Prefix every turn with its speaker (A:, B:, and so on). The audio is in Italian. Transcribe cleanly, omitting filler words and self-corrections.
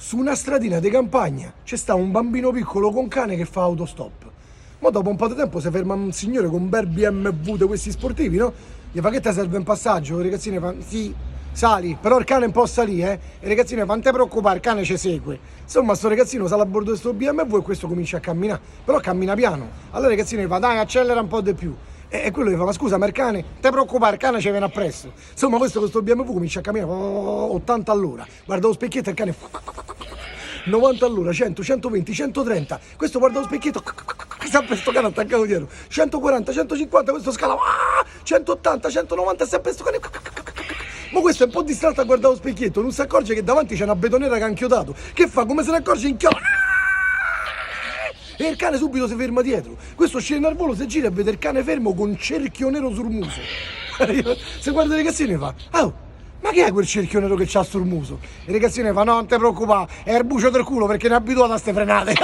A: su una stradina di campagna c'è sta un bambino piccolo con cane che fa autostop. Ma dopo un po' di tempo si ferma un signore con un bel BMW di questi sportivi, no? Gli fa: che ti serve un passaggio? I ragazzini fanno: sì, sali, però il cane un po' salì, E i ragazzini fanno: non ti preoccupare, il cane ci segue. Insomma, sto ragazzino sale a bordo di questo BMW e questo comincia a camminare, però cammina piano. Allora i ragazzini gli fa: dai, accelera un po' di più. E quello gli fa: ma scusa, ma il cane, non ti preoccupare, il cane ci viene appresso. Insomma, questo BMW comincia a camminare 80 all'ora. Guarda lo specchietto e il cane 90 all'ora, 100, 120, 130. Questo guarda lo specchietto, sempre sto cane attaccato dietro. 140, 150, questo scala 180, 190, sempre sto cane. Ma questo è un po' distratto a guardare lo specchietto, non si accorge che davanti c'è una betoniera che ha inchiodato. Che fa? Come se ne accorge? Inchioda. E il cane subito si ferma dietro. Questo scende al volo, si gira e vede il cane fermo con un cerchio nero sul muso. Se guarda i ragazzini fa: oh, ma che è quel cerchio nero che c'ha sul muso? E i ragazzini fa: no, non ti preoccupare, è il bucio del culo perché ne è abituato a ste frenate.